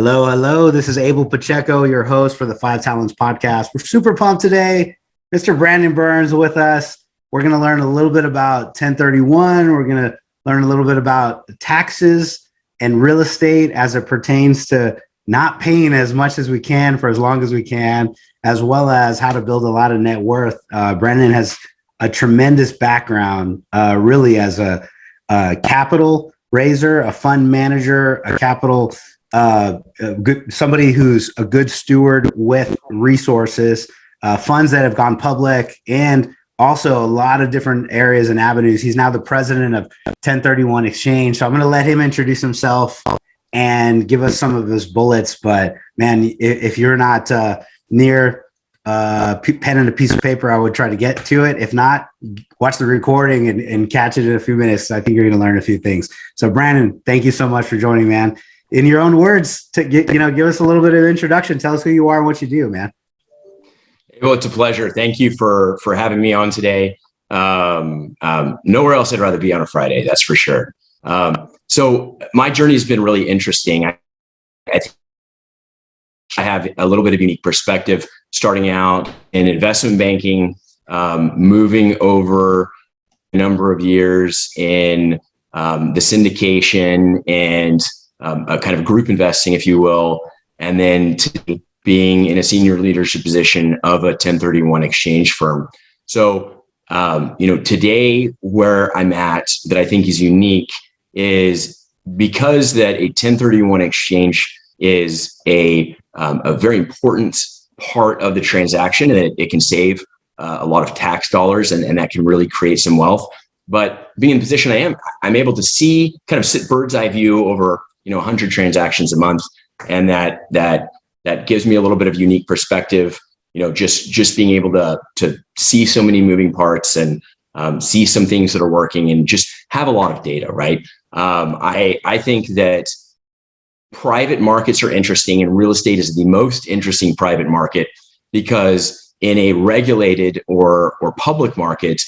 Hello, hello. This is Abel Pacheco, your host for the Five Talents podcast. We're super pumped today. Mr. Brandon Burns with us. We're going to learn a little bit about 1031. We're going to learn a little bit about taxes and real estate as it pertains to not paying as much as we can for as long as we can, as well as how to build a lot of net worth. Brandon has a tremendous background, really as a capital raiser, a fund manager, a capital somebody who's a good steward with resources, funds that have gone public, and also a lot of different areas and avenues. He's now the president of 1031 Exchange. So I'm going to let him introduce himself and give us some of his bullets. But man, if you're not near pen and a piece of paper, I would try to get to it. If not, watch the recording and catch it in a few minutes. I think you're going to learn a few things. So Brandon, thank you so much for joining, man. In your own words, to give us a little bit of introduction. Tell us who you are and what you do, man. Well, it's a pleasure. Thank you for having me on today. Nowhere else I'd rather be on a Friday, that's for sure. So my journey has been really interesting. I have a little bit of unique perspective starting out in investment banking, moving over a number of years in the syndication and a kind of group investing, if you will, and then to being in a senior leadership position of a 1031 exchange firm. So, today where I'm at that I think is unique is because that a 1031 exchange is a very important part of the transaction, and it can save a lot of tax dollars, and that can really create some wealth. But being in the position I'm able to see, kind of sit bird's eye view over 100 transactions a month, and that gives me a little bit of unique perspective. Just being able to see so many moving parts and see some things that are working, and just have a lot of data. Right? I think that private markets are interesting, and real estate is the most interesting private market, because in a regulated or public market,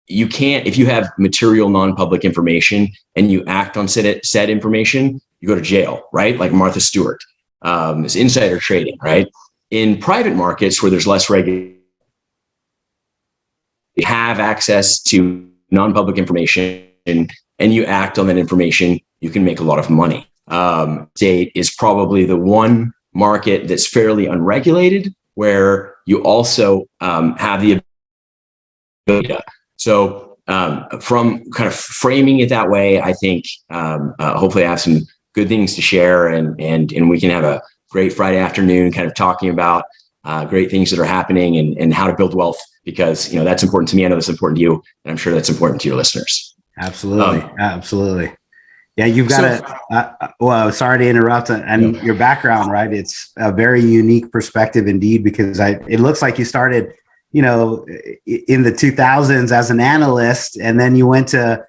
you can't, if you have material non-public information and you act on said information, you go to jail, right? Like Martha Stewart, this insider trading, right? In private markets where there's less regulation, you have access to non-public information and you act on that information, you can make a lot of money. State is probably the one market that's fairly unregulated, where you also have the ability. So from kind of framing it that way, I think hopefully I have some good things to share, and we can have a great Friday afternoon kind of talking about great things that are happening and how to build wealth, because that's important to me. I know that's important to you, and I'm sure that's important to your listeners. Absolutely. Absolutely. Yeah, you've got well, sorry to interrupt, and your background, right? It's a very unique perspective indeed, because it looks like you started in the 2000s as an analyst, and then you went to,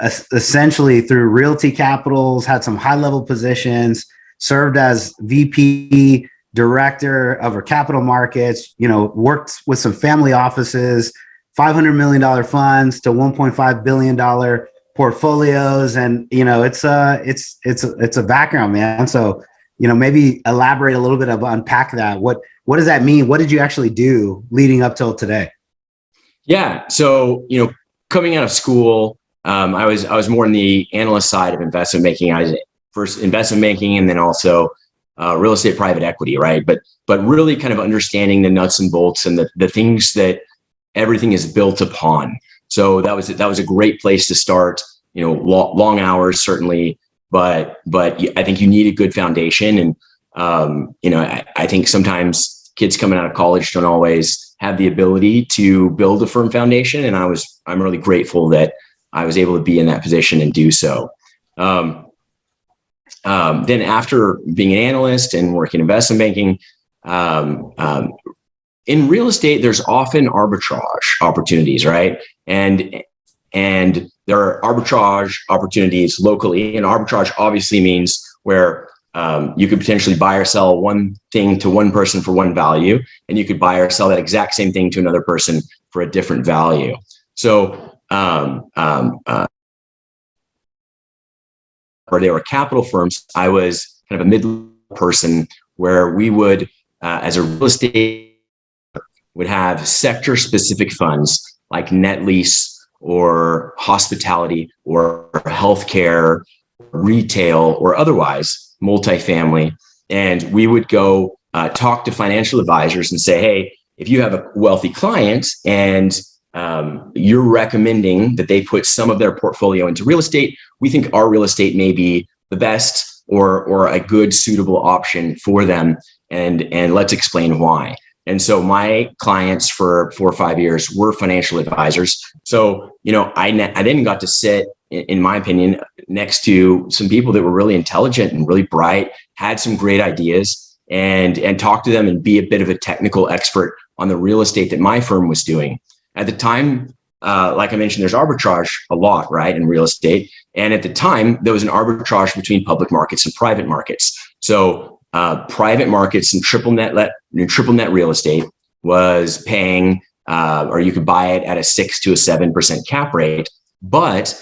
essentially through Realty Capitals, had some high level positions, served as VP director of our capital markets, worked with some family offices, $500 million funds to $1.5 billion portfolios. And, it's a background, man. So, maybe elaborate a little bit of unpack that. What does that mean? What did you actually do leading up till today? Yeah. So, coming out of school, I was more on the analyst side of investment banking. I was first investment banking, and then also real estate private equity, right? But really kind of understanding the nuts and bolts and the things that everything is built upon. So that was a great place to start. Long hours certainly, but I think you need a good foundation. And I think sometimes kids coming out of college don't always have the ability to build a firm foundation. And I'm really grateful that I was able to be in that position and do so. Then after being an analyst and working in investment banking, in real estate, there's often arbitrage opportunities, right? And there are arbitrage opportunities locally, and arbitrage obviously means where you could potentially buy or sell one thing to one person for one value, and you could buy or sell that exact same thing to another person for a different value. So or they were capital firms. I was kind of a mid-level person where we would, as a real estate, would have sector-specific funds like net lease or hospitality or healthcare, retail, or otherwise multifamily. And we would go talk to financial advisors and say, hey, if you have a wealthy client and you're recommending that they put some of their portfolio into real estate, we think our real estate may be the best or a good suitable option for them. And let's explain why. And so my clients for 4 or 5 years were financial advisors. So, I then got to sit, in my opinion, next to some people that were really intelligent and really bright, had some great ideas, and talk to them and be a bit of a technical expert on the real estate that my firm was doing. At the time, like I mentioned, there's arbitrage a lot, right, in real estate. And at the time, there was an arbitrage between public markets and private markets. So private markets and triple net real estate was paying, or you could buy it at a 6 to 7% cap rate, but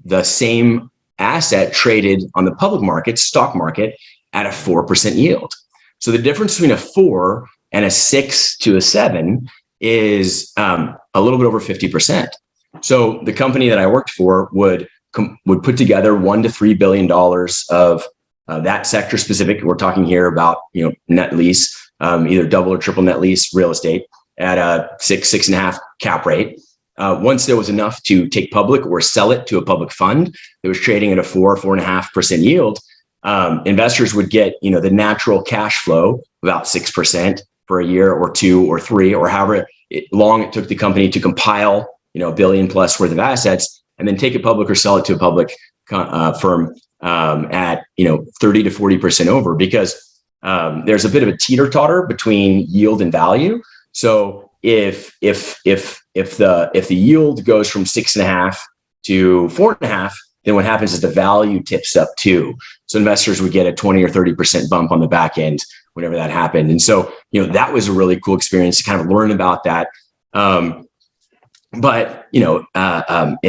the same asset traded on the public market, stock market, at a 4% yield. So the difference between a 4 and a 6 to a 7 is a little bit over 50%. So the company that I worked for would put together $1 to $3 billion of that sector specific. We're talking here about net lease, either double or triple net lease real estate at a 6.5 cap rate. Once there was enough to take public or sell it to a public fund that was trading at a 4.5% yield, investors would get the natural cash flow about 6% for a year or 2 or 3 or however long it took the company to compile $1 billion plus worth of assets, and then take it public or sell it to a public firm at 30 to 40% over, because there's a bit of a teeter-totter between yield and value. So if the yield goes from 6.5 to 4.5, then what happens is the value tips up too. So investors would get a 20 or 30% bump on the back end whenever that happened. And so that was a really cool experience to kind of learn about that. But in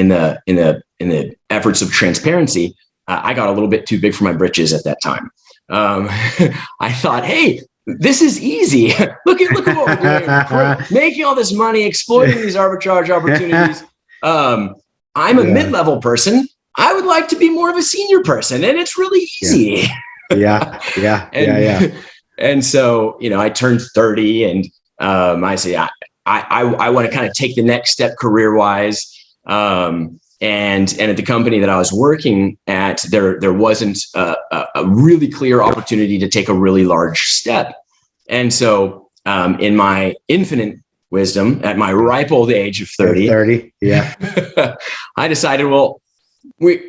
the efforts of transparency, I got a little bit too big for my britches at that time. I thought, hey, this is easy. look at what we're doing. Making all this money, exploiting these arbitrage opportunities. I'm a mid-level person. I would like to be more of a senior person, and it's really easy. Yeah. And so, I turned 30, and I say, I want to kind of take the next step career-wise. And at the company that I was working at, there wasn't a really clear opportunity to take a really large step. And so in my infinite wisdom, at my ripe old age of 30, I decided, well,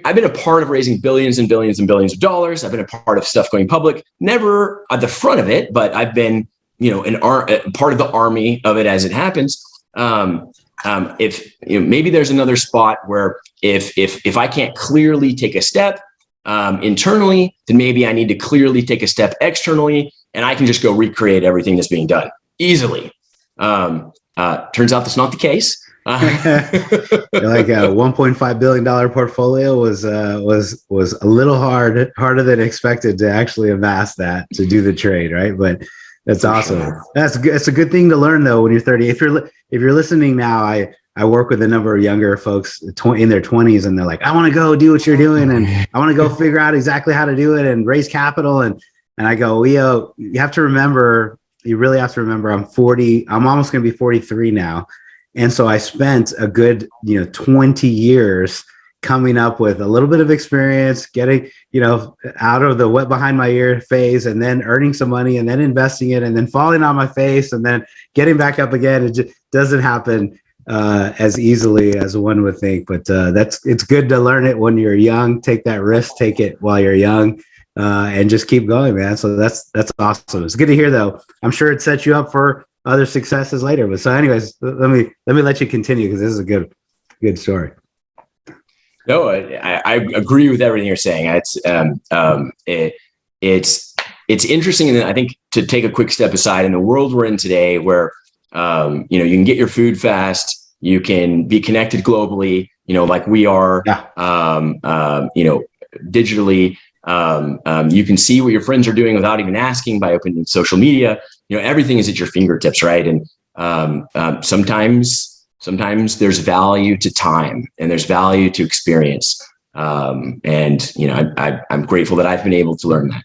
I've been a part of raising billions and billions and billions of dollars. I've been a part of stuff going public, never at the front of it, but I've been, part of the army of it as it happens. If maybe there's another spot where if I can't clearly take a step internally, then maybe I need to clearly take a step externally, and I can just go recreate everything that's being done easily. Turns out that's not the case. Like a $1.5 billion portfolio was a little harder than expected to actually amass that, to do the trade, right? But that's awesome. Sure. That's a good thing to learn though when you're 30. If you're listening now, I work with a number of younger folks in their 20s, and they're like, I want to go do what you're doing, and I want to go figure out exactly how to do it and raise capital. And I go, Leo, you really have to remember, I'm 40. I'm almost going to be 43 now. And so I spent a good, 20 years coming up with a little bit of experience, getting, out of the wet behind my ear phase, and then earning some money, and then investing it, and then falling on my face, and then getting back up again. It just doesn't happen as easily as one would think. But it's good to learn it when you're young. Take that risk, take it while you're young, and just keep going, man. So that's awesome. It's good to hear, though. I'm sure it sets you up for other successes later. But so anyways, let me let you continue, because this is a good story. No, I agree with everything you're saying. It's interesting, and I think to take a quick step aside, in the world we're in today, where you can get your food fast, you can be connected globally, like we are. digitally. You can see what your friends are doing without even asking by opening social media. Everything is at your fingertips, right? And sometimes there's value to time, and there's value to experience. I'm grateful that I've been able to learn that.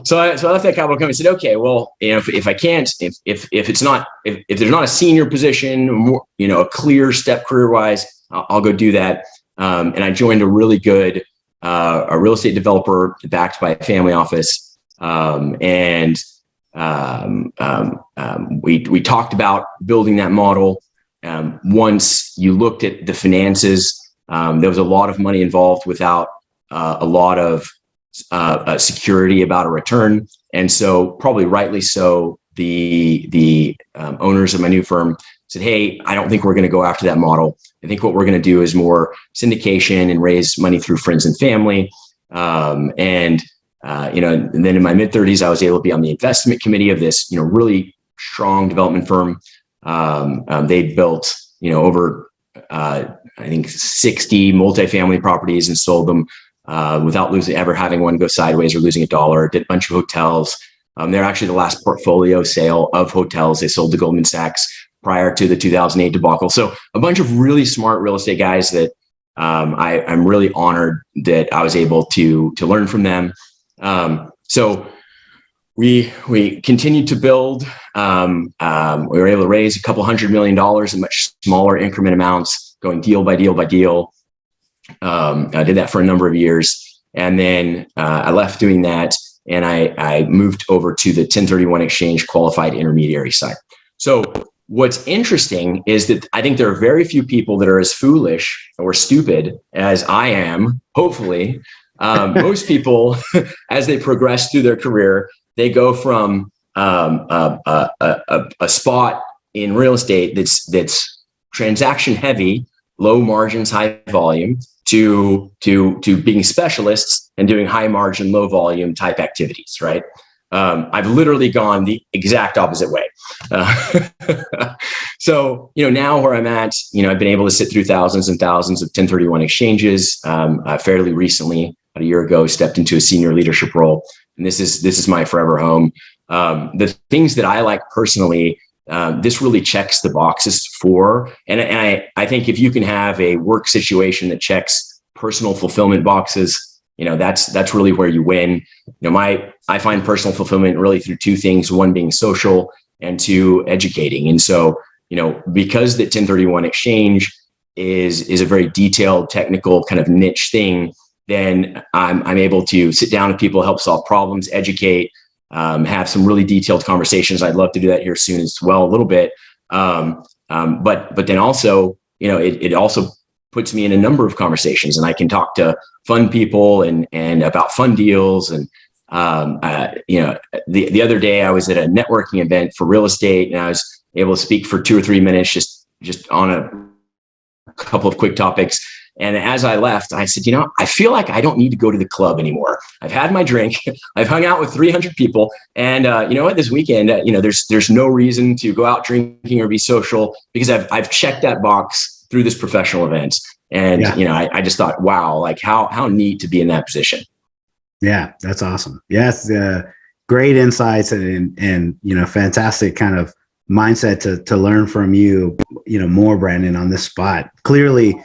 So I left that capital company and said, okay, well, if I can't, if there's not a senior position, a clear step career wise, I'll go do that. And I joined a really good a real estate developer backed by a family office. We talked about building that model. Once you looked at the finances, there was a lot of money involved without a lot of security about a return. And so, probably rightly so, the owners of my new firm said, hey, I don't think we're going to go after that model. I think what we're going to do is more syndication and raise money through friends and family. And then in my mid-30s, I was able to be on the investment committee of this, really strong development firm. They built, over, I think 60 multifamily properties and sold them without ever having one go sideways or losing a dollar. Did a bunch of hotels. They're actually the last portfolio sale of hotels they sold to Goldman Sachs prior to the 2008 debacle. So a bunch of really smart real estate guys that I'm really honored that I was able to learn from them. So we continued to build. We were able to raise a couple $100 million in much smaller increment amounts, going deal by deal by deal. I did that for a number of years, and then I left doing that, and I moved over to the 1031 exchange qualified intermediary side. So what's interesting is that I think there are very few people that are as foolish or stupid as I am, hopefully. Most people, as they progress through their career, they go from a spot in real estate that's transaction heavy, low margins, high volume, to being specialists and doing high margin, low volume type activities, right? I've literally gone the exact opposite way. So, now where I'm at, I've been able to sit through thousands and thousands of 1031 exchanges. Fairly recently, about a year ago, stepped into a senior leadership role, and this is my forever home. The things that I like personally, this really checks the boxes for, and I think if you can have a work situation that checks personal fulfillment boxes, that's really where you win. I find personal fulfillment really through two things: one being social, and two, educating. And so, because the 1031 exchange is a very detailed, technical kind of niche thing, then I'm able to sit down with people, help solve problems, educate, have some really detailed conversations. I'd love to do that here soon as well, a little bit. But then also, it also puts me in a number of conversations, and I can talk to fund people and about fund deals. And the other day I was at a networking event for real estate, and I was able to speak for 2 or 3 minutes just on a couple of quick topics. And as I left, I said, I feel like I don't need to go to the club anymore. I've had my drink. I've hung out with 300 people. And you know what? This weekend, there's no reason to go out drinking or be social, because I've checked that box through this professional event. And, I just thought, wow, like how neat to be in that position. Yeah, that's awesome. Yes. Great insights and fantastic kind of mindset to learn from you, more, Brandon, on this spot. Clearly,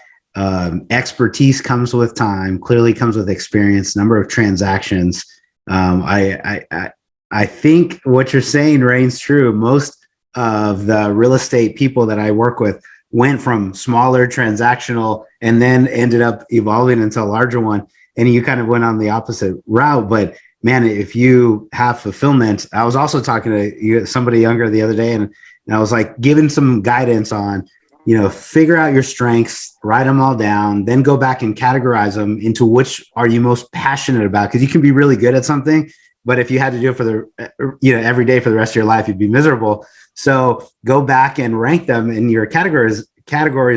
expertise comes with time, clearly comes with experience, number of transactions. I think what you're saying reigns true. Most of the real estate people that I work with went from smaller transactional and then ended up evolving into a larger one. And you kind of went on the opposite route. But man, if you have fulfillment, I was also talking to somebody younger the other day, and I was like giving some guidance on, figure out your strengths, write them all down, then go back and categorize them into which are you most passionate about. Because you can be really good at something, but if you had to do it for every day for the rest of your life, you'd be miserable. So go back and rank them in your categories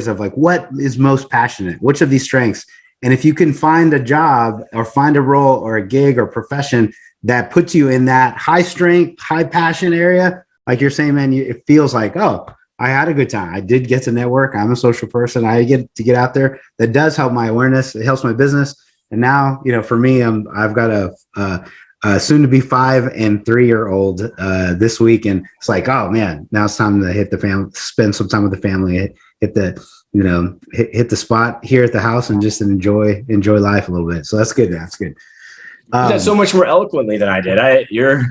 of like, what is most passionate, which of these strengths. And if you can find a job or find a role or a gig or profession that puts you in that high strength, high passion area, like you're saying, man, it feels like, oh, I had a good time. I did get to network. I'm a social person. I get to get out there. That does help my awareness. It helps my business. And now, for me, I've got a soon to be 5 and 3-year-old this week, and it's like, oh man, now it's time to hit the family, spend some time with the family, hit the hit the spot here at the house, and just enjoy life a little bit. So that's good. That's good. You said so much more eloquently than I did. You're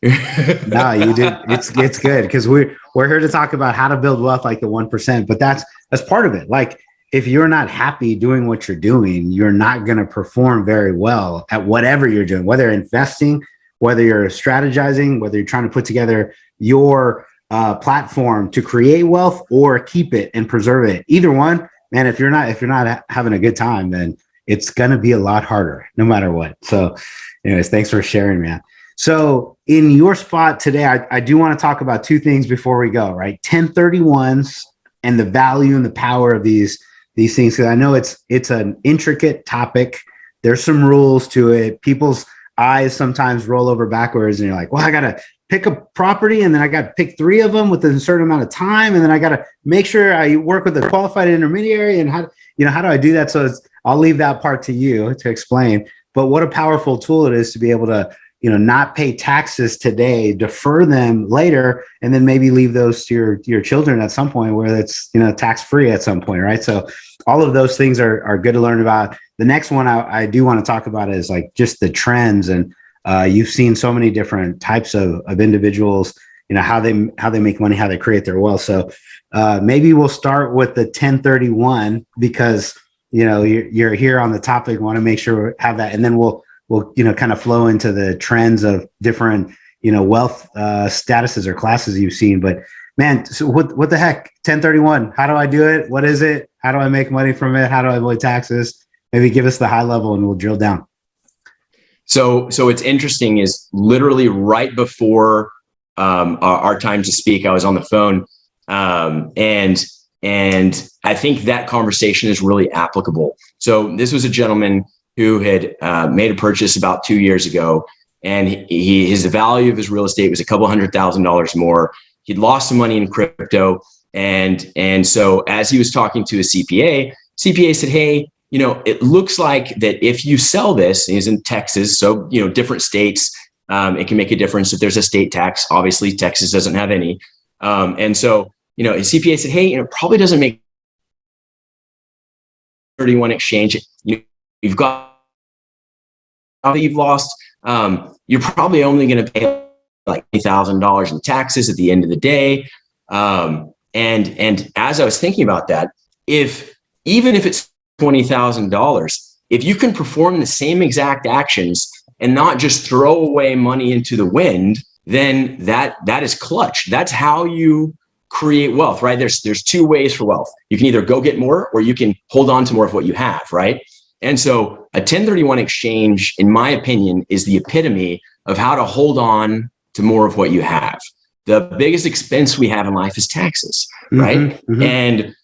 No, you did. It's good because we're here to talk about how to build wealth like the 1%. But that's part of it. Like, if you're not happy doing what you're doing, you're not going to perform very well at whatever you're doing, whether investing, whether you're strategizing, whether you're trying to put together your platform to create wealth or keep it and preserve it. Either one, man, if you're not having a good time, then it's going to be a lot harder no matter what. So anyways, thanks for sharing, man. So in your spot today, I do want to talk about 2 things before we go, right? 1031s and the value and the power of these things. Because I know it's an intricate topic. There's some rules to it. People's eyes sometimes roll over backwards, and you're like, well, I got to pick a property, and then I got to pick 3 of them within a certain amount of time, and then I got to make sure I work with a qualified intermediary. And how do I do that? So I'll leave that part to you to explain. But what a powerful tool it is to be able to not pay taxes today, defer them later, and then maybe leave those to your children at some point where it's, tax free at some point, right? So all of those things are good to learn about. The next one I do want to talk about is like just the trends. And you've seen so many different types of individuals, how they make money, how they create their wealth. So maybe we'll start with the 1031 because, you're here on the topic. Want to make sure we have that. And then we'll kind of flow into the trends of different, wealth statuses or classes you've seen. But man, so what the heck? 1031, how do I do it? What is it? How do I make money from it? How do I avoid taxes? Maybe give us the high level and we'll drill down. So what's interesting is literally right before our time to speak, I was on the phone, and I think that conversation is really applicable. So this was a gentleman who had made a purchase about 2 years ago, and the value of his real estate was a couple $100,000 more. He'd lost some money in crypto, and so as he was talking to his CPA said, "Hey, it looks like that if you sell this," and he's in Texas, so different states, it can make a difference if there's a state tax. Obviously, Texas doesn't have any, and so his CPA said, "Hey, it probably doesn't make 31 exchange. You've got that you've lost. You're probably only going to pay like $8,000 in taxes at the end of the day." And as I was thinking about that, even if it's $20,000, if you can perform the same exact actions and not just throw away money into the wind, then that is clutch. That's how you create wealth, right? There's 2 ways for wealth. You can either go get more, or you can hold on to more of what you have, right? And so a 1031 exchange, in my opinion, is the epitome of how to hold on to more of what you have. The biggest expense we have in life is taxes, right? Mm-hmm. And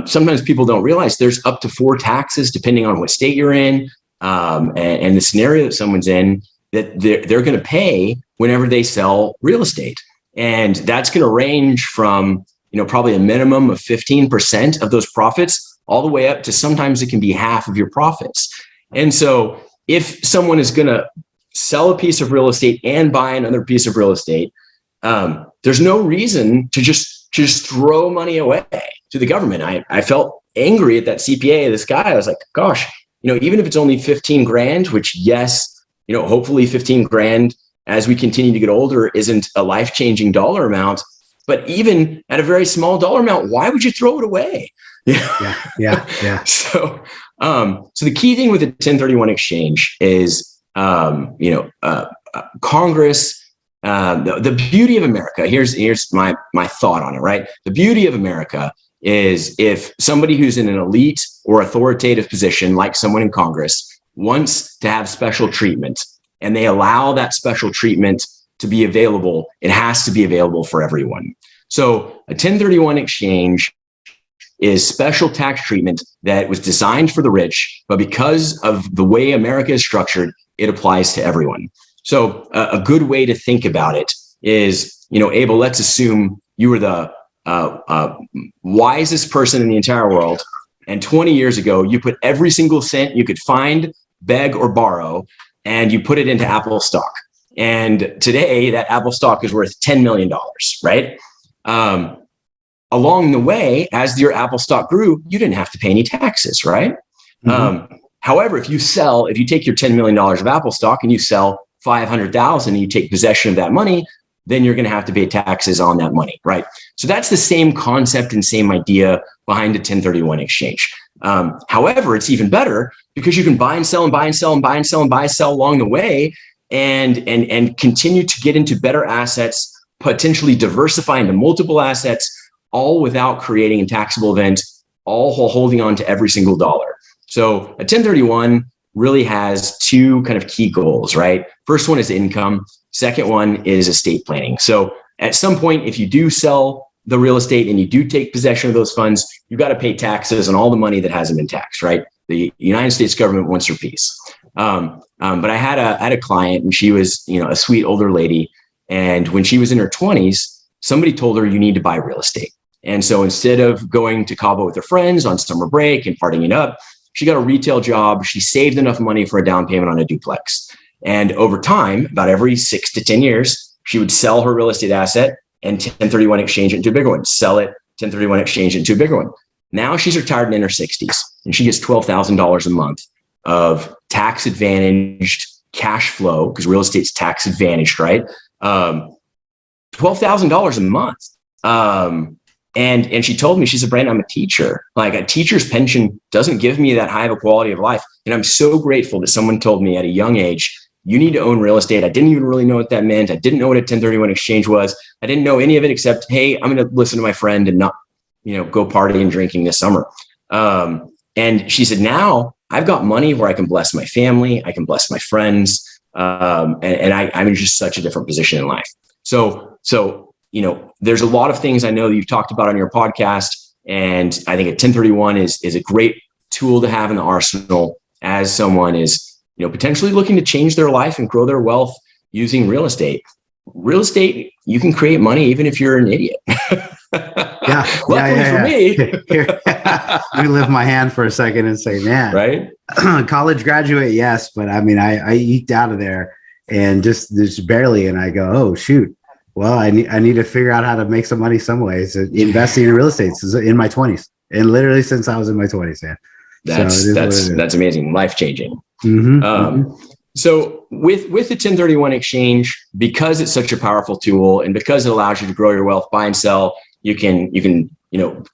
sometimes people don't realize there's up to 4 taxes depending on what state you're in, and the scenario that someone's in, that they're going to pay whenever they sell real estate. And that's going to range from, probably a minimum of 15% of those profits, all the way up to sometimes it can be half of your profits. And so if someone is going to sell a piece of real estate and buy another piece of real estate, there's no reason to just throw money away to the government. I felt angry at that CPA, this guy. I was like, gosh, even if it's only 15 grand, which yes, hopefully 15 grand as we continue to get older isn't a life-changing dollar amount, but even at a very small dollar amount, why would you throw it away? Yeah. So the key thing with the 1031 exchange is, Congress, the beauty of America, here's my thought on it, right? The beauty of America is if somebody who's in an elite or authoritative position, like someone in Congress, wants to have special treatment, and they allow that special treatment to be available, it has to be available for everyone. So a 1031 exchange is special tax treatment that was designed for the rich, but because of the way America is structured, it applies to everyone. So a good way to think about it is, Abel, let's assume you were the wisest person in the entire world. And 20 years ago, you put every single cent you could find, beg, or borrow, and you put it into Apple stock. And today, that Apple stock is worth $10 million, right? Along the way, as your Apple stock grew, you didn't have to pay any taxes, right? However, if you take your $10 million of Apple stock and you sell 500,000 and you take possession of that money, then you're going to have to pay taxes on that money, right? So that's the same concept and same idea behind a 1031 exchange. However, it's even better because you can buy and sell and buy and sell and buy and sell and buy and sell along the way, and continue to get into better assets, potentially diversify into multiple assets, all without creating a taxable event, all while holding on to every single dollar. So a 1031 really has two kind of key goals, right? First one is income. Second one is estate planning. So at some point, if you do sell the real estate and you do take possession of those funds, you got to pay taxes on all the money that hasn't been taxed, right? The United States government wants your piece. But I had a client, and she was, a sweet older lady. And when she was in her 20s, somebody told her, you need to buy real estate. And so instead of going to Cabo with her friends on summer break and partying it up, she got a retail job. She saved enough money for a down payment on a duplex. And over time, about every 6 to 10 years, she would sell her real estate asset and 1031 exchange it into a bigger one, sell it, 1031 exchange it into a bigger one. Now she's retired and in her 60s, and she gets $12,000 a month of tax advantaged cash flow, because real estate's tax advantaged, right? $12,000 a month. And she told me, she said, Brandon, I'm a teacher. Like, a teacher's pension doesn't give me that high of a quality of life. And I'm so grateful that someone told me at a young age, you need to own real estate. I didn't even really know what that meant. I didn't know what a 1031 exchange was. I didn't know any of it except, hey, I'm going to listen to my friend and not, go partying and drinking this summer. And she said, now I've got money where I can bless my family. I can bless my friends. I'm in just such a different position in life. So, there's a lot of things I know that you've talked about on your podcast. And I think a 1031 is a great tool to have in the arsenal as someone is, potentially looking to change their life and grow their wealth using real estate. Real estate, you can create money even if you're an idiot. Luckily for me. Here, let me lift my hand for a second and say, man, right? College graduate, yes, but I mean, I eked out of there and just barely, and I go, oh shoot. Well, I need to figure out how to make some money some ways. Investing in real estate in my 20s, and literally since I was in my 20s, man. That's amazing, life changing. Mm-hmm. So with the 1031 exchange, because it's such a powerful tool, and because it allows you to grow your wealth, buy and sell, you can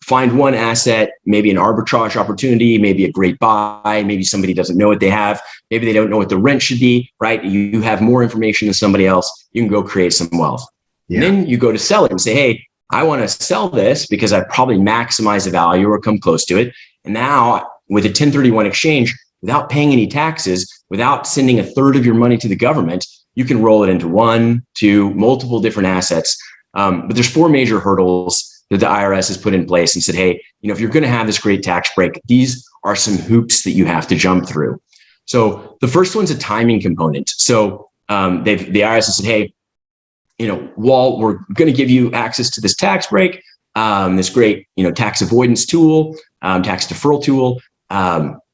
find one asset, maybe an arbitrage opportunity, maybe a great buy, maybe somebody doesn't know what they have, maybe they don't know what the rent should be, right? You have more information than somebody else. You can go create some wealth. Yeah. And then you go to sell it and say, hey, I want to sell this because I probably maximize the value or come close to it. And now with a 1031 exchange, without paying any taxes, without sending a third of your money to the government, you can roll it into one, two, multiple different assets. But there's 4 major hurdles that the IRS has put in place and said, hey, if you're going to have this great tax break, these are some hoops that you have to jump through. So the first one's a timing component. So the IRS has said, hey, while we're going to give you access to this tax break, this great, tax avoidance tool, tax deferral tool,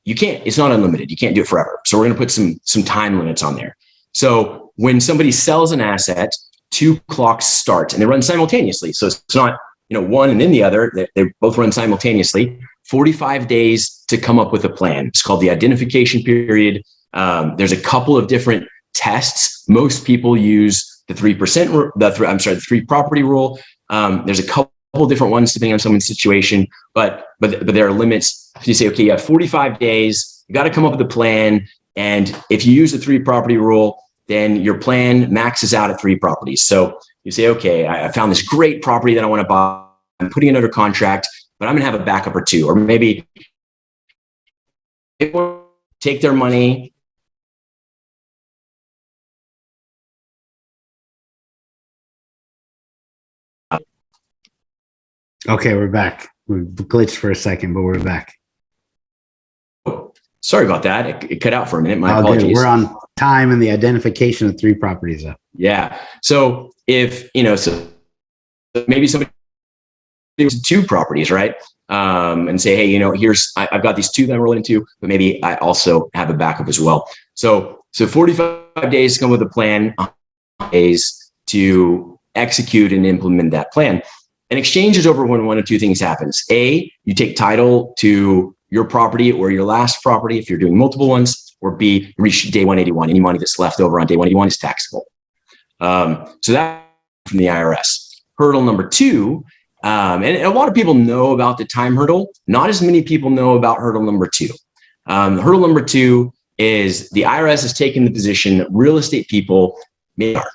you can't, it's not unlimited. You can't do it forever. So we're going to put some time limits on there. So when somebody sells an asset, 2 clocks start and they run simultaneously. So it's not, one and then the other, they both run simultaneously. 45 days to come up with a plan. It's called the identification period. There's a couple of different tests. Most people use the 3%, the 3 property rule. There's a couple different ones depending on someone's situation, but there are limits. If you say, okay, you have 45 days, you got to come up with a plan. And if you use the 3 property rule, then your plan maxes out at 3 properties. So you say, okay, I found this great property that I want to buy. I'm putting it under contract, but I'm going to have a backup or 2, or maybe take their money. Okay, we're back. We glitched for a second, but we're back. Sorry about that. It cut out for a minute. My apologies. Good. We're on time and the identification of 3 properties. Yeah. So if, so maybe somebody there's two properties, right? And say, hey, I've got these two that I'm rolling into, but maybe I also have a backup as well. So 45 days come with a plan, days to execute and implement that plan. An exchange is over when one of two things happens. A, you take title to your property or your last property if you're doing multiple ones, or B, you reach day 181. Any money that's left over on day 181 is taxable. So that from the IRS. Hurdle number two, and a lot of people know about the time hurdle. Not as many people know about hurdle number two. Hurdle number two is the IRS has taken the position that real estate people are.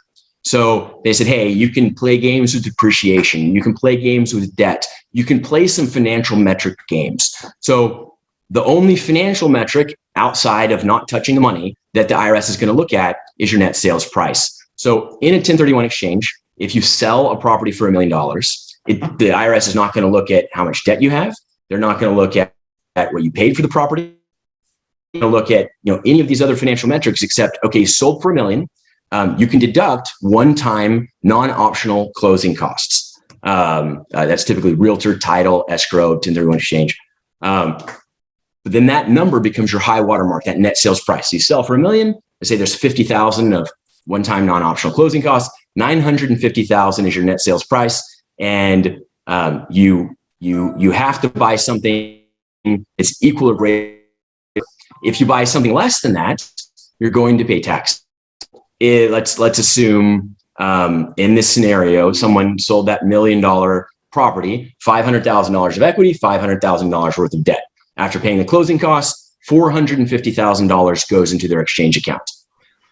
So they said, hey, you can play games with depreciation. You can play games with debt. You can play some financial metric games. So the only financial metric outside of not touching the money that the IRS is going to look at is your net sales price. So in a 1031 exchange, if you sell a property for $1 million, the IRS is not going to look at how much debt you have. They're not going to look at what you paid for the property. They're going to look at any of these other financial metrics except, okay, sold for $1 million. You can deduct one-time non-optional closing costs. That's typically realtor, title, escrow, 1031 exchange. But then that number becomes your high watermark, that net sales price. So you sell for $1 million. Let's say there's $50,000 of one-time non-optional closing costs. $950,000 is your net sales price, and you have to buy something that's equal or greater. If you buy something less than that, you're going to pay tax. Let's assume in this scenario, someone sold that $1 million property, $500,000 of equity, $500,000 worth of debt. After paying the closing costs, $450,000 goes into their exchange account.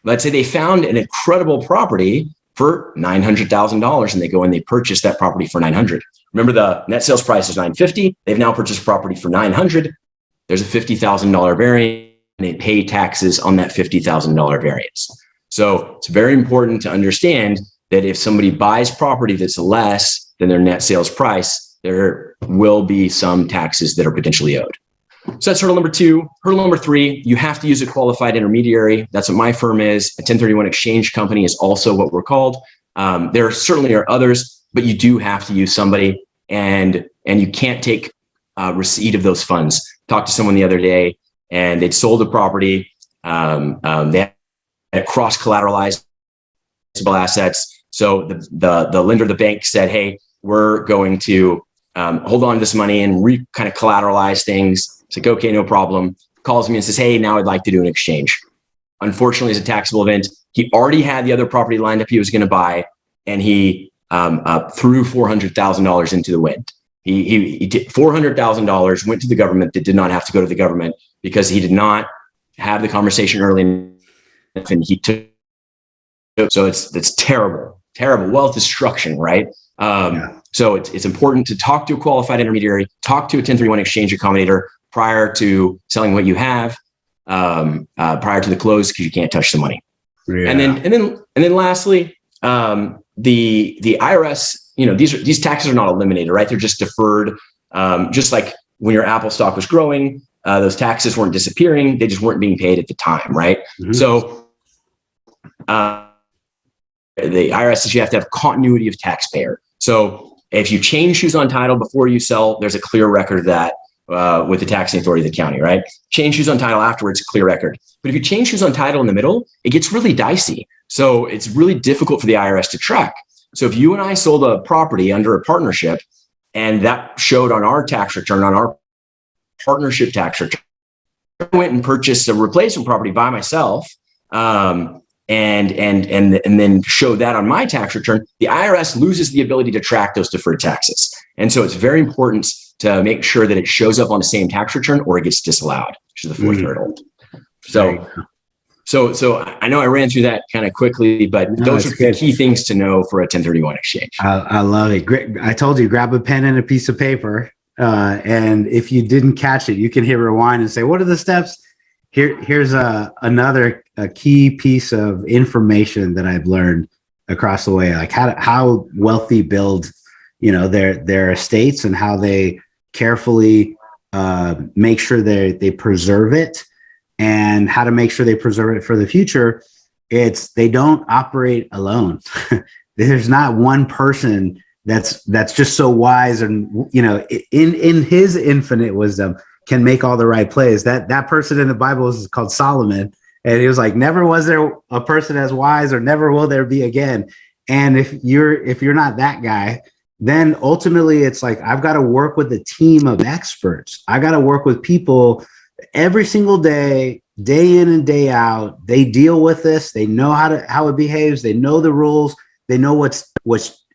Let's say they found an incredible property for $900,000 and they go and they purchase that property for $900,000. Remember, the net sales price is $950,000. They've now purchased property for $900,000. There's a $50,000 variance and they pay taxes on that $50,000 variance. So it's very important to understand that if somebody buys property that's less than their net sales price, there will be some taxes that are potentially owed. So that's hurdle number two. Hurdle number three, you have to use a qualified intermediary. That's what my firm is. A 1031 exchange company is also what we're called. There certainly are others, but you do have to use somebody, and you can't take receipt of those funds. Talked to someone the other day, and they'd sold a property. They had cross-collateralized assets. So the lender of the bank said, hey, we're going to hold on to this money and kind of collateralize things. It's like, okay, no problem. Calls me and says, hey, now I'd like to do an exchange. Unfortunately, it's a taxable event. He already had the other property lined up he was going to buy, and he threw $400,000 into the wind. He did $400,000 went to the government that did not have to go to the government because he did not have the conversation early enough, and he took. So it's terrible wealth destruction, right? So it's important to talk to a qualified intermediary, talk to a 1031 exchange accommodator prior to selling what you have, prior to the close, because you can't touch the money. Yeah. And then lastly, the IRS, these taxes are not eliminated, right? They're just deferred. Just like when your Apple stock was growing, those taxes weren't disappearing; they just weren't being paid at the time, right? Mm-hmm. So the IRS says you have to have continuity of taxpayer. So if you change who's on title before you sell, there's a clear record of that with the taxing authority of the county, right? Change who's on title afterwards, clear record. But if you change who's on title in the middle, it gets really dicey. So it's really difficult for the IRS to track. So if you and I sold a property under a partnership and that showed on our tax return, on our partnership tax return, I went and purchased a replacement property by myself, and then show that on my tax return, the IRS loses the ability to track those deferred taxes. And so it's very important to make sure that it shows up on the same tax return or it gets disallowed, which is the fourth hurdle. So I know I ran through that kind of quickly, but those are the key things to know for a 1031 exchange. I love it. Great. I told you, grab a pen and a piece of paper. And if you didn't catch it, you can hit rewind and say, what are the steps? Here's another key piece of information that I've learned across the way, like how wealthy build, their estates and how they carefully make sure they preserve it, and how to make sure they preserve it for the future. They don't operate alone. There's not one person that's just so wise, and in his infinite wisdom can make all the right plays. That person in the Bible is called Solomon, and he was like, never was there a person as wise, or never will there be again. And if you're not that guy, then ultimately it's like, I've got to work with a team of experts. I got to work with people every single day, day in and day out. They deal with this. They know how it behaves. They know the rules. They know what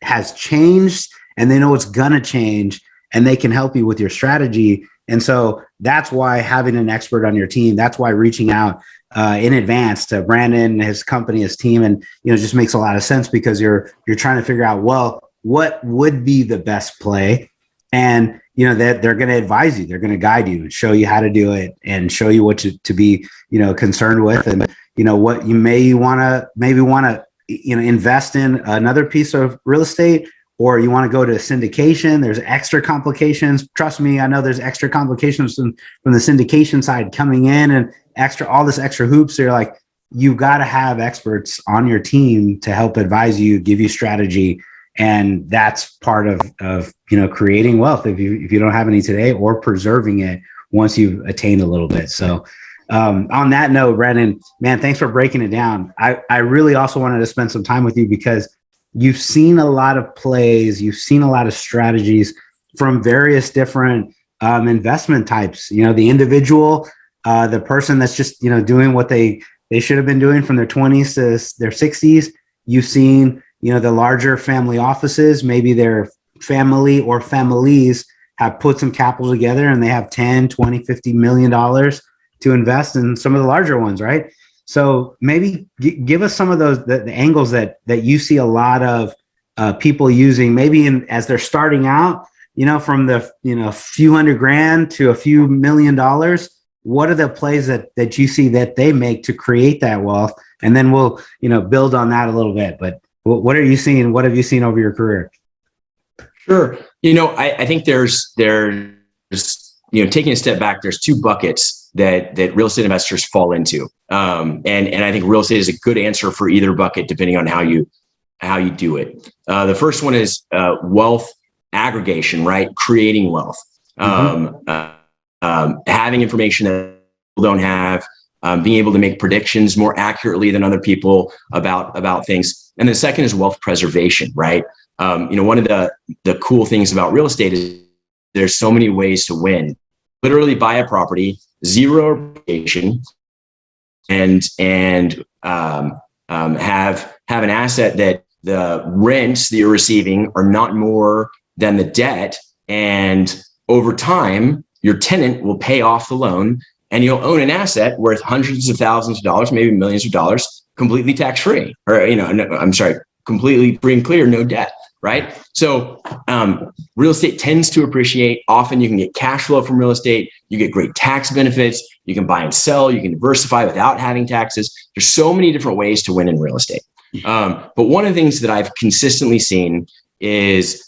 has changed, and they know what's gonna change, and they can help you with your strategy. And so that's why having an expert on your team, that's why reaching out in advance to Brandon, his company, his team, and just makes a lot of sense, because you're trying to figure out, well, what would be the best play, and that they're going to advise you, they're going to guide you and show you how to do it, and show you what to be concerned with, and what you maybe want to invest in another piece of real estate, or you want to go to syndication. There's extra complications. Trust me, I know there's extra complications from the syndication side coming in, and all this extra hoops. So you're like, you've got to have experts on your team to help advise you, give you strategy. And that's part of creating wealth, if you don't have any today, or preserving it once you've attained a little bit. So on that note, Brandon, man, thanks for breaking it down. I really also wanted to spend some time with you, because you've seen a lot of plays, you've seen a lot of strategies from various different investment types. The individual, the person that's just doing what they should have been doing from their 20s to their 60s. You've seen the larger family offices, maybe their family or families have put some capital together, and they have 10, 20, $50 million to invest in some of the larger ones, right? So maybe give us some of those the angles that you see a lot of people using, maybe as they're starting out, from the few $100,000 to a few $1 million. What are the plays that you see that they make to create that wealth? And then we'll build on that a little bit. But what are you seeing? What have you seen over your career? Sure. I think there's taking a step back, there's two buckets that real estate investors fall into. And I think real estate is a good answer for either bucket, depending on how you do it. The first one is wealth aggregation, right? Creating wealth, having information that people don't have, being able to make predictions more accurately than other people about things. And the second is wealth preservation, right? One of the cool things about real estate is there's so many ways to win. Literally buy a property, zero appreciation, and have an asset that the rents that you're receiving are not more than the debt, and over time your tenant will pay off the loan, and you'll own an asset worth hundreds of thousands of dollars, maybe millions of dollars, completely tax-free, or completely free and clear, no debt. Right. So real estate tends to appreciate. Often you can get cash flow from real estate. You get great tax benefits. You can buy and sell. You can diversify without having taxes. There's so many different ways to win in real estate. But one of the things that I've consistently seen is,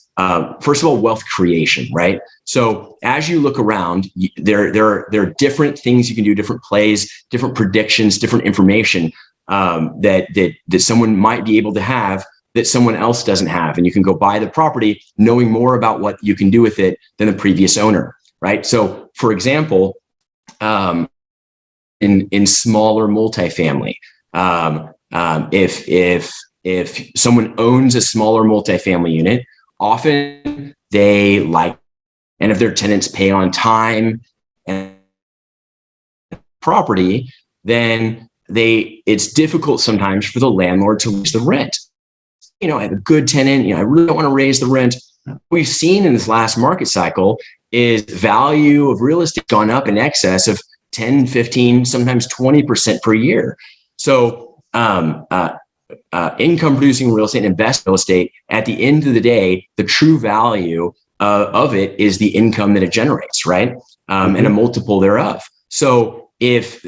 first of all, wealth creation. Right. So as you look around, there are different things you can do, different plays, different predictions, different information that someone might be able to have that someone else doesn't have. And you can go buy the property knowing more about what you can do with it than the previous owner, right? So for example, in smaller multifamily, if someone owns a smaller multifamily unit, often they like, and if their tenants pay on time and property, then it's difficult sometimes for the landlord to raise the rent. I have a good tenant, I really don't want to raise the rent. What we've seen in this last market cycle is the value of real estate gone up in excess of 10, 15, sometimes 20% per year. So income producing real estate and invest real estate, at the end of the day, the true value of it is the income that it generates, right? And a multiple thereof. So if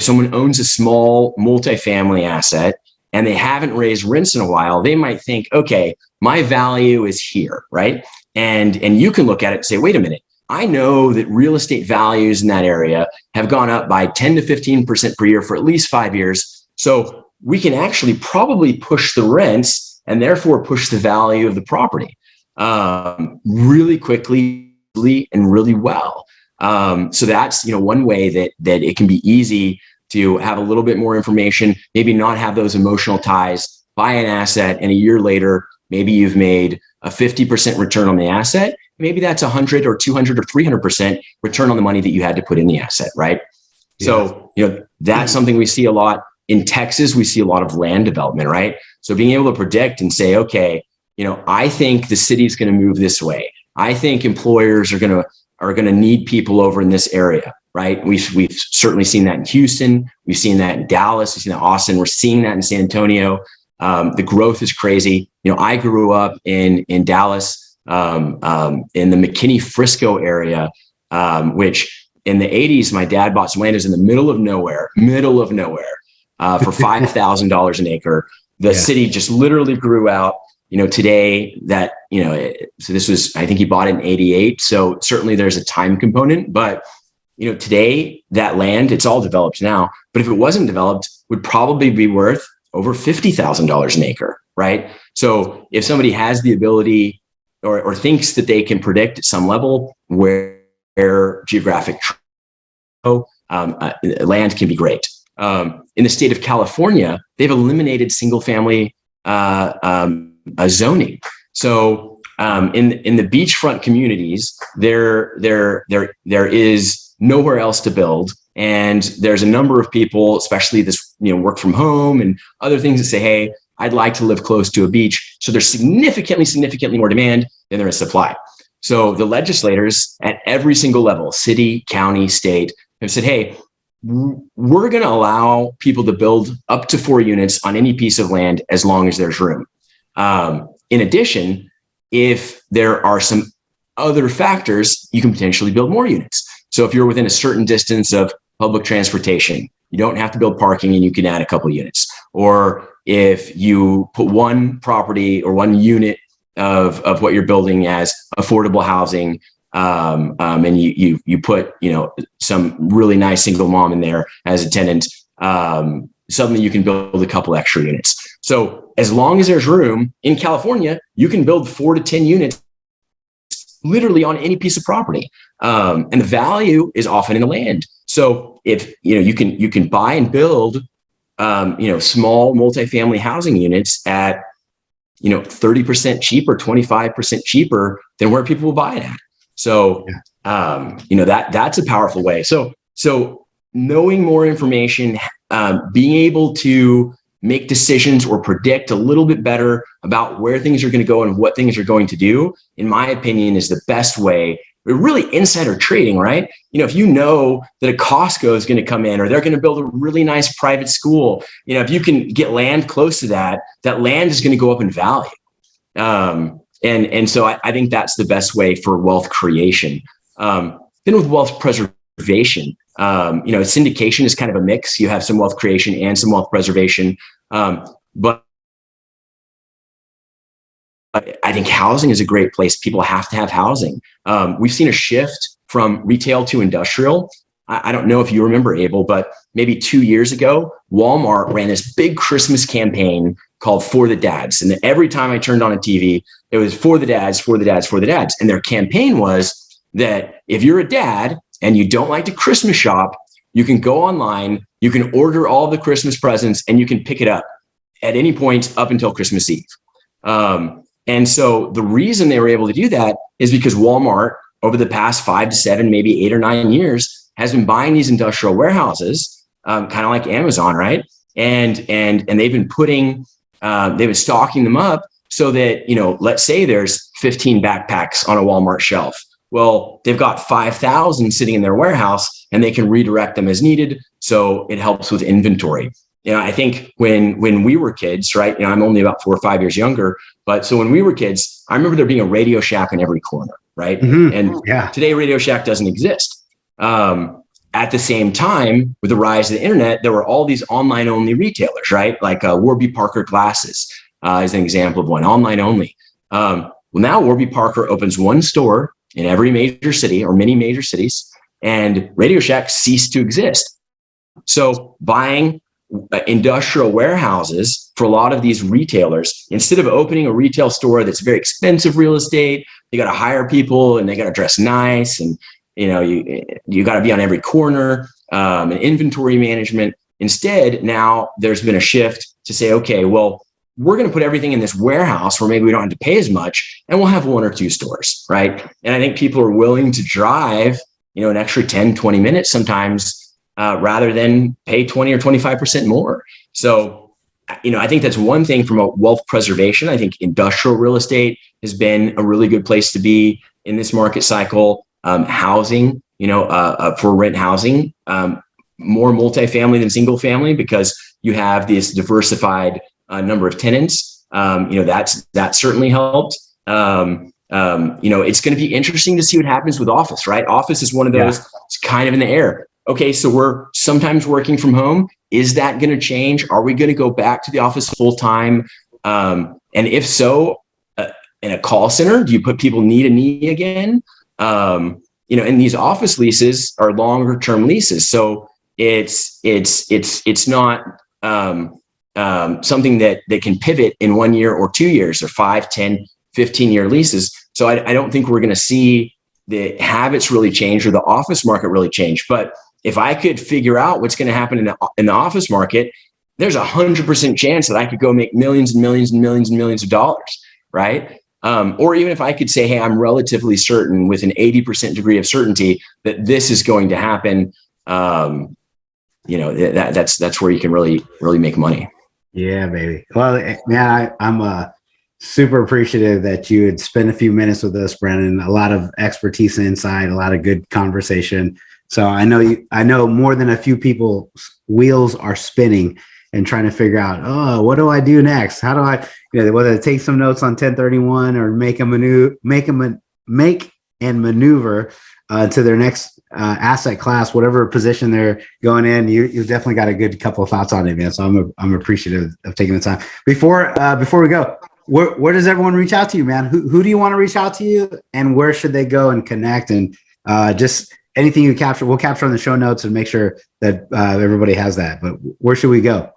someone owns a small multifamily asset and they haven't raised rents in a while, they might think, okay, my value is here, right? And you can look at it and say, wait a minute, I know that real estate values in that area have gone up by 10 to 15% per year for at least 5 years. So we can actually probably push the rents and therefore push the value of the property. really quickly and really well. So that's, one way that it can be easy to have a little bit more information, maybe not have those emotional ties, buy an asset, and a year later, maybe you've made a 50% return on the asset. Maybe that's 100 or 200 or 300% return on the money that you had to put in the asset, right? Yeah. So, that's something we see a lot. In Texas, we see a lot of land development, right? So being able to predict and say, okay, I think the city's going to move this way. I think employers are going to need people over in this area, right? We've certainly seen that in Houston. We've seen that in Dallas. We've seen that in Austin. We're seeing that in San Antonio. The growth is crazy. I grew up in Dallas, in the McKinney-Frisco area, which in the 80s, my dad bought some land. It was in the middle of nowhere, for $5,000 an acre. The city just literally grew out. Today that, so this was, I think he bought it in 88. So certainly there's a time component, but, today that land, it's all developed now, but if it wasn't developed, would probably be worth over $50,000 an acre, right? So if somebody has the ability or thinks that they can predict at some level where geographic land can be great. In the state of California, they've eliminated single family zoning. So in the beachfront communities, there is nowhere else to build, and there's a number of people, especially this work from home and other things, that say, hey, I'd like to live close to a beach. So there's significantly more demand than there is supply. So the legislators at every single level, city, county, state, have said, hey, we're going to allow people to build up to 4 units on any piece of land as long as there's room. In addition, if there are some other factors, you can potentially build more units. So if you're within a certain distance of public transportation, you don't have to build parking and you can add a couple units. Or if you put one property or one unit of what you're building as affordable housing, and you put some really nice single mom in there as a tenant, suddenly you can build a couple extra units. So as long as there's room in California, you can build 4 to 10 units literally on any piece of property, and the value is often in the land. So if you can buy and build small multifamily housing units at 30% cheaper, 25% cheaper than where people will buy it at. So, that's a powerful way. So knowing more information, being able to make decisions or predict a little bit better about where things are going to go and what things are going to do, in my opinion, is the best way. But really insider trading, right? If you know that a Costco is going to come in, or they're going to build a really nice private school, if you can get land close to that land is going to go up in value. And so I think that's the best way for wealth creation. Then with wealth preservation, syndication is kind of a mix. You have some wealth creation and some wealth preservation. But I think housing is a great place. People have to have housing. We've seen a shift from retail to industrial. I don't know if you remember, Abel, but maybe 2 years ago, Walmart ran this big Christmas campaign called For the Dads. And every time I turned on a TV, it was for the dads, for the dads, for the dads. And their campaign was that if you're a dad and you don't like to Christmas shop, you can go online, you can order all the Christmas presents, and you can pick it up at any point up until Christmas Eve. And so the reason they were able to do that is because Walmart, over the past 5 to 7, maybe 8 or 9 years, has been buying these industrial warehouses, kind of like Amazon, right? And they've been they've been stocking them up so that, let's say there's 15 backpacks on a Walmart shelf. Well, they've got 5,000 sitting in their warehouse, and they can redirect them as needed. So it helps with inventory. I think when we were kids, right? I'm only about 4 or 5 years younger, but so when we were kids, I remember there being a Radio Shack in every corner, right? Mm-hmm. And today Radio Shack doesn't exist. At the same time, with the rise of the internet, there were all these online only retailers, right? Like Warby Parker glasses is an example of one, online only. Well, now Warby Parker opens one store in every major city or many major cities, and Radio Shack ceased to exist. So buying industrial warehouses for a lot of these retailers. Instead of opening a retail store that's very expensive real estate, you got to hire people and they got to dress nice, and you got to be on every corner, and inventory management. Instead, now there's been a shift to say, okay, well, we're going to put everything in this warehouse where maybe we don't have to pay as much, and we'll have 1 or 2 stores, right? And I think people are willing to drive, an extra 10, 20 minutes sometimes, rather than pay 20 or 25% more. So, I think that's one thing from a wealth preservation. I think industrial real estate has been a really good place to be in this market cycle. Housing, for rent housing, more multifamily than single family, because you have this diversified number of tenants. That certainly helped. It's going to be interesting to see what happens with office, right? Office is one of those, it's kind of in the air. Okay, so we're sometimes working from home. Is that going to change? Are we going to go back to the office full time? And if so, in a call center, do you put people knee to knee again? And these office leases are longer term leases, so it's not something that can pivot in 1 year or 2 years or 5, 10, 15-year leases. So I don't think we're going to see the habits really change or the office market really change. But if I could figure out what's going to happen in the office market, there's 100% chance that I could go make millions and millions and millions and millions of dollars, right? Or even if I could say, hey, I'm relatively certain with an 80% degree of certainty that this is going to happen, that's where you can really make money. Yeah, baby. Well, man, I'm super appreciative that you would spend a few minutes with us, Brandon. A lot of expertise and insight, a lot of good conversation. So I know more than a few people's wheels are spinning and trying to figure out, oh, what do I do next? How do I, whether to take some notes on 1031 or make and maneuver to their next asset class, whatever position they're going in. You've definitely got a good couple of thoughts on it, man. So I'm appreciative of taking the time. Before we go, where does everyone reach out to you, man? Who do you want to reach out to you, and where should they go and connect? And just anything you capture, we'll capture on the show notes and make sure that everybody has that. But where should we go?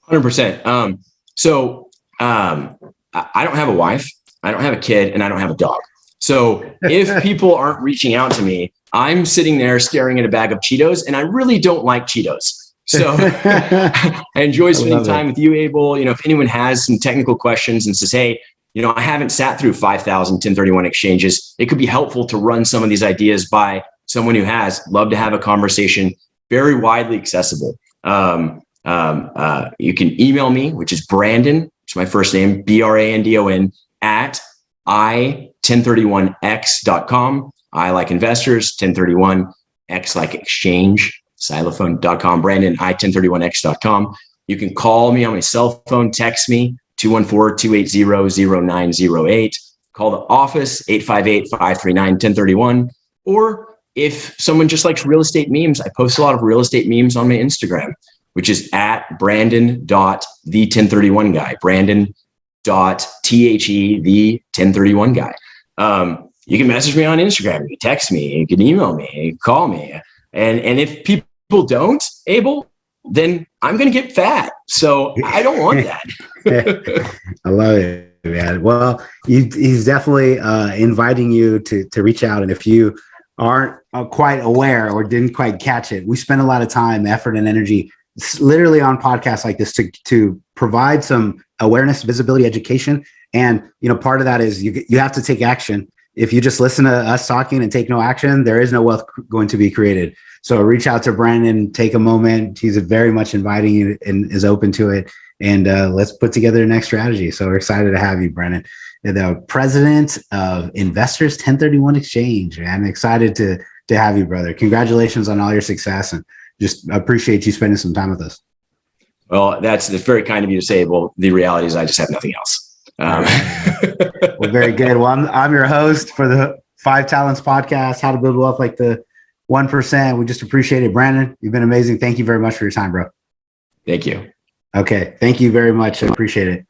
100%. So I don't have a wife, I don't have a kid, and I don't have a dog. So if people aren't reaching out to me, I'm sitting there staring at a bag of Cheetos, and I really don't like Cheetos. So I enjoy spending time with you, Abel. If anyone has some technical questions and says, hey, I haven't sat through 5,000 1031 exchanges, it could be helpful to run some of these ideas by someone who has. Love to have a conversation, very widely accessible. You can email me, which is Brandon, which is my first name, BRANDON, at i1031x.com. I like investors, 1031, X like exchange, xylophone.com, Brandon, i1031x.com. You can call me on my cell phone, text me, 214-280-0908. Call the office, 858-539-1031. Or if someone just likes real estate memes, I post a lot of real estate memes on my Instagram, which is at Brandon.the1031guy, Brandon.the the 1031 guy. You can message me on Instagram, you can text me, you can email me, you can call me. And if people don't, Abel, then I'm going to get fat. So I don't want that. I love it, man. Well, he's definitely inviting you to reach out. And if you aren't quite aware or didn't quite catch it, we spend a lot of time, effort, and energy literally on podcasts like this to provide some awareness, visibility, education. And, part of that is you have to take action. If you just listen to us talking and take no action, there is no wealth going to be created. So reach out to Brandon, take a moment. He's very much inviting you and is open to it. And let's put together the next strategy. So we're excited to have you, Brandon, the president of Investors 1031 Exchange. I'm excited to have you, brother. Congratulations on all your success, and just appreciate you spending some time with us. Well, that's very kind of you to say. Well, the reality is I just have nothing else. Well, very good. Well, I'm your host for the 5 Talents podcast, How to Build Wealth Like the 1%. We just appreciate it. Brandon, you've been amazing. Thank you very much for your time, bro. Thank you. Okay. Thank you very much. I appreciate it.